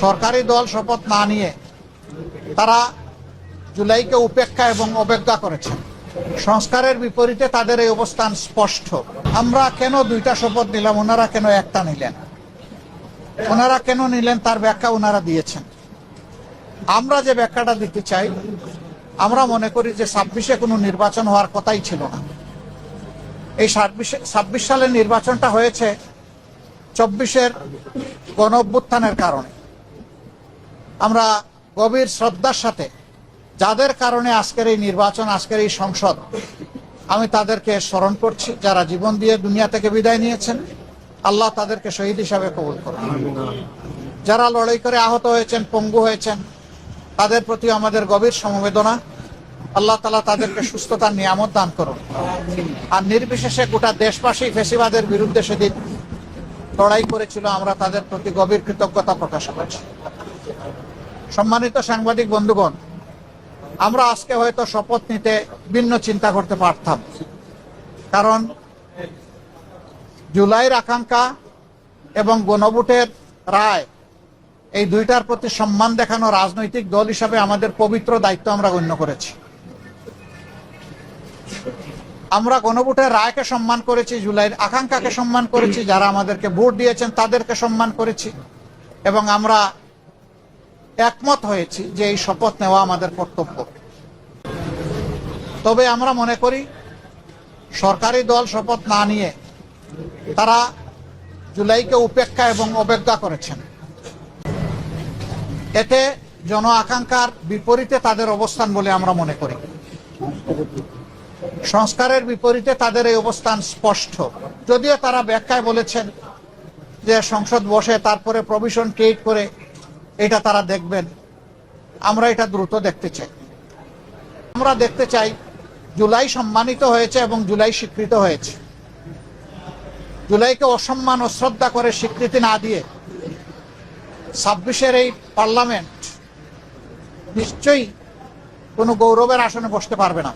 সরকারি দল শপথ না নিয়ে তারা জুলাইকে উপেক্ষা এবং অবজ্ঞা করেছেন। সংস্কারের বিপরীতে তাদের এই অবস্থান স্পষ্ট। আমরা কেন দুইটা শপথ নিলাম, ওনারা কেন একটা নিলেন, ওনারা কেন নিলেন তার ব্যাখ্যা ওনারা দিয়েছেন। আমরা যে ব্যাখ্যাটা দিতে চাই, আমরা মনে করি যে 26-এ কোনো নির্বাচন হওয়ার কথাই ছিল না। এই 26 সালের নির্বাচনটা হয়েছে 24-এর গণঅভ্যুত্থানের কারণে। আমরা গভীর শ্রদ্ধার সাথে যাদের কারণে আজকের এই নির্বাচন, আজকের এই সংসদ, আমি তাদেরকে স্মরণ করছি, যারা জীবন দিয়ে দুনিয়া থেকে বিদায় নিয়েছেন। আল্লাহ তাদেরকে শহীদ হিসাবে কবুল করুন। যারা লড়াই করে আহত হয়েছেন, পঙ্গু হয়েছেন, তাদের প্রতি আমাদের গভীর সমবেদনা। আল্লাহ তাআলা তাদেরকে সুস্থতার নিয়ামত দান করুন। আর নির্বিশেষে গোটা দেশবাসী ফ্যাসিবাদের বিরুদ্ধে সেদিন লড়াই করেছিল, আমরা তাদের প্রতি গভীর কৃতজ্ঞতা প্রকাশ করছি। সম্মানিত সাংবাদিক বন্ধুগণ, আমরা আজকে হয়তো শপথ নিতে ভিন্ন চিন্তা করতে পারতাম, কারণ জুলাইয়ের আকাঙ্ক্ষা এবং গণভোটের রায়, এই দুইটার প্রতি সম্মান দেখানো রাজনৈতিক দল হিসাবে আমাদের পবিত্র দায়িত্ব আমরা গণ্য করেছি। আমরা গণভোটের রায়কে সম্মান করেছি, জুলাইয়ের আকাঙ্ক্ষাকে সম্মান করেছি, যারা আমাদেরকে ভোট দিয়েছেন তাদেরকে সম্মান করেছি, এবং আমরা একমত হয়েছি যে এই শপথ নেওয়া আমাদের কর্তব্য। তবে আমরা মনে করি সরকারি দল শপথ না নিয়ে তারা জুলাইকে উপেক্ষা এবং অবজ্ঞা করেছেন। এতে জন আকাঙ্ক্ষার বিপরীতে তাদের অবস্থান বলে আমরা মনে করি। সংস্কারের বিপরীতে তাদের এই অবস্থান স্পষ্ট। যদিও তারা ব্যাখ্যায় বলেছেন যে সংসদ বসে তারপরে প্রভিশন ক্রিয়েট করে এটা তারা দেখবেন, আমরা এটা দ্রুত দেখতে চাই। আমরা দেখতে চাই জুলাই সম্মানিত হয়েছে এবং জুলাই স্বীকৃত হয়েছে। জুলাইকে অসম্মান ও শ্রদ্ধা করে স্বীকৃতি না দিয়ে 26-এর এই পার্লামেন্ট নিশ্চয়ই কোনো গৌরবের আসনে বসতে পারবে না।